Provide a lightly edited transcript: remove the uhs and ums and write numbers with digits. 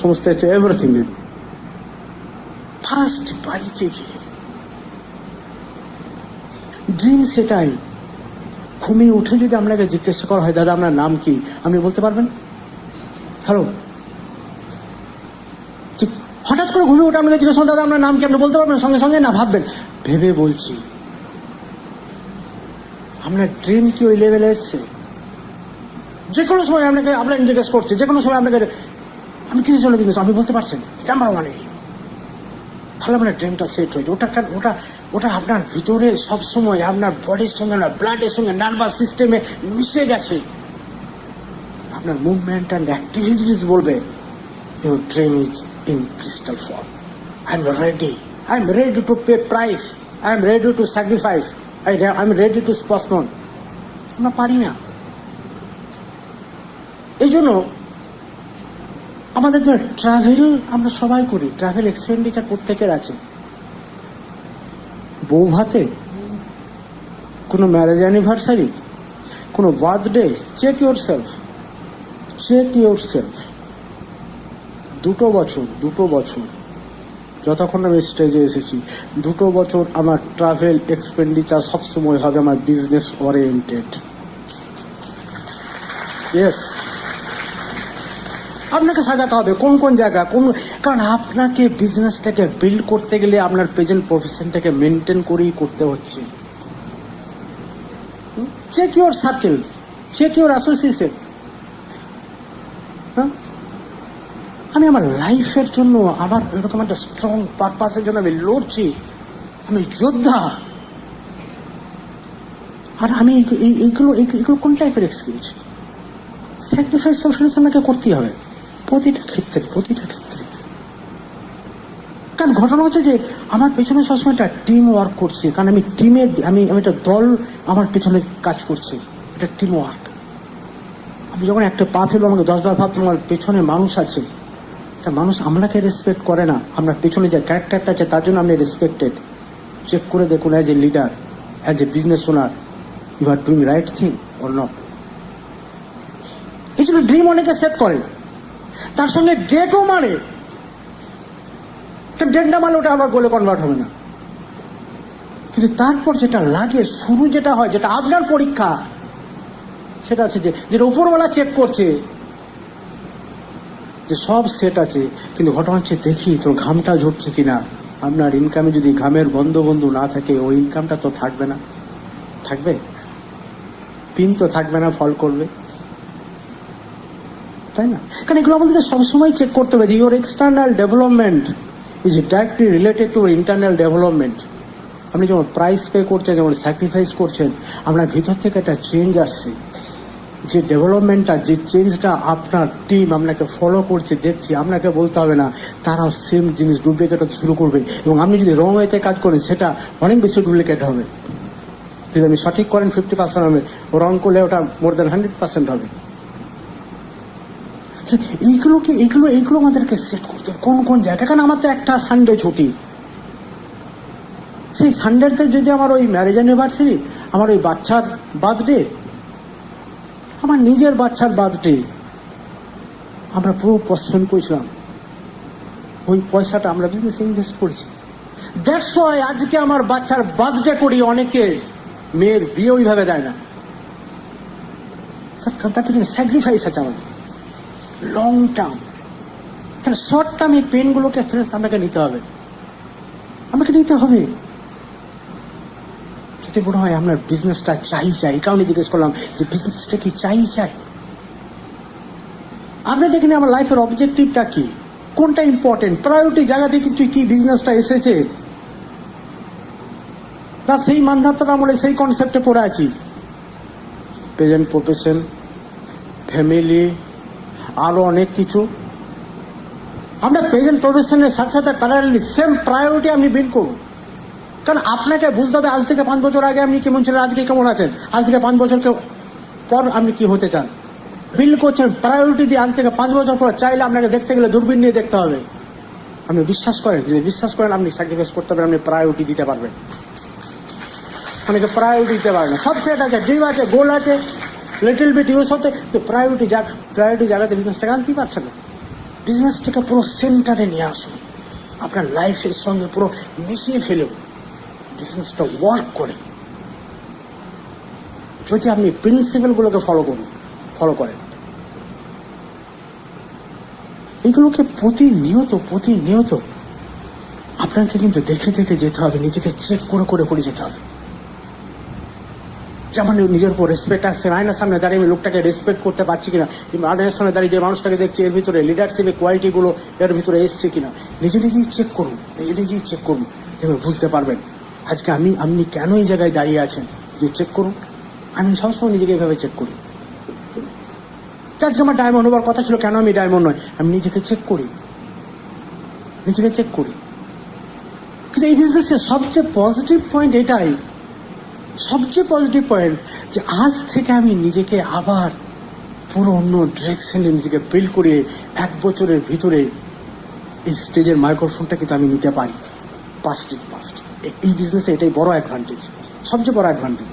সমস্ত everything. First বাইকে গিয়ে ড্রিম সেটাই। ঘুমিয়ে উঠে যদি আপনাকে জিজ্ঞেস করা হয়, দাদা আপনার নাম কি, আপনি বলতে পারবেন? হ্যালো, হঠাৎ করে ঘুমিয়ে উঠে আপনাকে জিজ্ঞেস করেন, দাদা আপনার নাম কি, আপনি বলতে পারবেন সঙ্গে সঙ্গে? না, ভাববেন, ভেবে বলছি। আপনার ড্রিম কি ওই লেভেলে এসছে? যে কোনো সময় আপনাকে জিজ্ঞেস করছে, যে কোনো সময় আপনাকে আমি কিছু চলে বিজনেস, আপনি বলতে পারছেন নাম্বার ওয়ানে, তাহলে আপনার ড্রিমটা সেট হয়েছে। ওটা আপনার ভিতরে সবসময় আপনার বডির সঙ্গে, আপনার ব্লাডের সঙ্গে, নার্ভাস সিস্টেমে মিশে গেছে। আপনার মুভমেন্ট অ্যান্ড অ্যাক্টিভিটিস বলবে your dream is in crystal form. I'm ready to pay price, I'm ready to sacrifice, I'm ready to postpone. আমরা পারি না। এই জন্য আমাদের ট্রাভেল আমরা সবাই করি, ট্রাভেল এক্সপেন্ডিচার প্রত্যেকের আছে। বউ ভাতে, কোনো ম্যারেজ অ্যানিভার্সারি, কোনো বার্থডে, চেক ইউর সেলফ। 2 বছর যতক্ষণ আমি স্টেজে এসেছি, 2 বছর আমার ট্রাভেল এক্সপেন্ডিচার সবসময় হবে আমার বিজনেস ওরিয়েন্টেড। ইয়েস, আপনাকে সাজাতে হবে কোন কোন জায়গা, কারণ আপনাকে বিজনেসটাকে বিল্ড করতে গেলে আপনার প্রেজেন্ট প্রফেশনটাকে মেনটেন করেই করতে হচ্ছে। Check your circle, check your association. আমি আমার লাইফের জন্য, আমার এরকম একটা স্ট্রং পারপাসের জন্য আমি লড়ছি, আমি যোদ্ধা। আর আমি এইগুলো কোন টাইপের এক্সকিউজ? স্যাক্রিফাইস তো আপনাকে করতেই হবে প্রতিটা ক্ষেত্রে। কারণ ঘটনা হচ্ছে যে আমার পেছনে সবসময় একটা টিম ওয়ার্ক করছে, কারণ আমি একটা দল আমার পেছনে কাজ করছে, এটা টিম ওয়ার্ক। আমি যখন একটা পা ফেলবো, আমাকে 10 বার ভাবতে আমার পেছনে মানুষ আছে। মানুষ আপনাকে রেসপেক্ট করে না, আপনার পেছনে যে ক্যারেক্টারটা আছে তার জন্য আপনি রেসপেক্টেড। চেক করে দেখুন, as a leader, as a business owner, you are doing right thing or not. এই জন্য ড্রিম অনেকে সেট করে, তার সঙ্গে ডেটও মারে। ডেটটা মারলে ওটা আবার গোলে কনভার্ট হবে না। কিন্তু তারপর যেটা লাগে, শুরু যেটা হয়, যেটা আপনার পরীক্ষা, সেটা হচ্ছে যেটা উপরওয়ালা চেক করছে যে সব সেট আছে, কিন্তু ঘটনা হচ্ছে দেখি তোর ঘামটা ঝরছে কিনা। আপনার ইনকামে যদি ঘামের বন্ধু না থাকে, ওই ইনকামটা তো থাকবে না। থাকবে? পিন তো থাকবে না, ফল করবে, তাই না? কারণ এগুলো আমাদেরকে সবসময় চেক করতে হবে যে your external development is directly related to internal development. আপনি যেমন প্রাইস পে করছেন, যেমন স্যাক্রিফাইস করছেন, আপনার ভিতর থেকে একটা চেঞ্জ আসছে। যে ডেভেলপমেন্টটা, যে চেঞ্জটা আপনার টিম আপনাকে ফলো করছে, দেখছি, আপনাকে বলতে হবে না, তারাও সেম জিনিস ডুপ্লিকেট হতে শুরু করবে। এবং আপনি যদি রং ওয়েতে কাজ করেন, সেটা অনেক বেশি ডুপ্লিকেট হবে। যদি আপনি সঠিক করেন 50% হবে, রং করলে ওটা মোর দ্যান 100% হবে। এইগুলো আমাদেরকে সেট করতে হবে কোন জায়গা। কারণ আমার তো একটা সানডে ছুটি, সেই সানডেতে যদি আমার ওই ম্যারেজ অ্যানিভার্সারি, আমার ওই বাচ্চার বার্থডে, আমার নিজের বাচ্চার বার্থডে, আমরা পুরো পোস্টপোন করেছিলাম, ওই পয়সাটা আমরা বিজনেসে ইনভেস্ট করেছি। দ্যাটস ওয়াই আজকে আমার বাচ্চার বার্থডে করি, অনেকে মেয়ের বিয়ে ওইভাবে দেয় না, তাতে স্যাক্রিফাইস আছে আমাদের লং টার্ম। তাহলে শর্ট টার্ম এই পেনগুলোকে ফ্রেন্ডস আমাকে নিতে হবে। যদি মনে হয় আপনার বিজনেসটা চাই, কারণে জিজ্ঞেস করলাম যে বিজনেসটা কি চাই। আপনি দেখেন আমার লাইফের অবজেক্টিভটা কি, কোনটা ইম্পর্টেন্ট, প্রায়োরিটি জায়গা থেকে কিন্তু কি বিজনেসটা এসেছে, না সেই মানধাত্তার আমলে সেই কনসেপ্টে পড়ে আছি। প্রেজেন্ট প্রফেশন, ফ্যামিলি, আরো অনেক কিছু। আমরা প্রেজেন্ট প্রফেশনের সাথে প্যারালালি সেম প্রায়োরিটি আপনি বিল্ড করুন। কারণ আপনাকে বুঝতে হবে আজ থেকে 5 বছর আগে আপনি কেমন ছিলেন, আজকে কেমন আছেন, আজ থেকে 5 বছর পর আপনি কি হতে চান। বিল্ড করছেন প্রায়োরিটি দিয়ে, আজ থেকে 5 বছর পর চাইলে আপনাকে দেখতে গেলে দূরবীন নিয়ে দেখতে হবে। আপনি বিশ্বাস করেন আপনি স্যাক্রিফাইস করতে পারবেন, আপনি প্রায়োরিটি দিতে পারবেন। অনেকে প্রায়োরিটি দিতে পারে না। সব সেট আছে, ড্রিম আছে, গোল আছে, লিটল বিট ইউজ হতে, তো প্রায়োরিটি জায়গাতে বিজনেসটাকে আনতেই পারছে না। বিজনেসটাকে পুরো সেন্টারে নিয়ে আসুন, আপনার লাইফের সঙ্গে পুরো মিশিয়ে ফেলেও বিজনেসটা ওয়ার্ক করে। যদি আপনি প্রিন্সিপালগুলোকে ফলো করেন, এগুলোকে প্রতিনিয়ত আপনাকে কিন্তু দেখে দেখে যেতে হবে, নিজেকে চেক করে যেতে হবে। যেমন নিজের উপর রেসপেক্ট আসছে, আয়নার সামনে দাঁড়িয়ে আমি লোকটাকে রেসপেক্ট করতে পারছি কিনা, কিংবা আয়নার সামনে দাঁড়িয়ে যে মানুষটাকে দেখছি এর ভিতরে লিডারশিপের কোয়ালিটিগুলো এর ভিতরে এসছে কিনা, নিজেই চেক করুন, দেখবেন বুঝতে পারবেন আজকে আপনি কেন এই জায়গায় দাঁড়িয়ে আছেন। যে চেক করুন। আমি সবসময় নিজেকে এভাবে চেক করি। আজকে আমার ডায়মন্ড হবার কথা ছিল, কেন আমি ডায়মন্ড নয়, আমি নিজেকে চেক করি। কিন্তু এই বিজনেসের সবচেয়ে পজিটিভ পয়েন্ট এটাই, যে আজ থেকে আমি নিজেকে আবার পুরো অন্য ডিরেকশনে নিজেকে বিল্ড করে 1 বছরের ভিতরে এই স্টেজের মাইক্রোফোনটা কিন্তু আমি নিতে পারি। পাস্ট এই বিজনেসে এটাই বড় অ্যাডভান্টেজ, সবচেয়ে বড় অ্যাডভান্টেজ।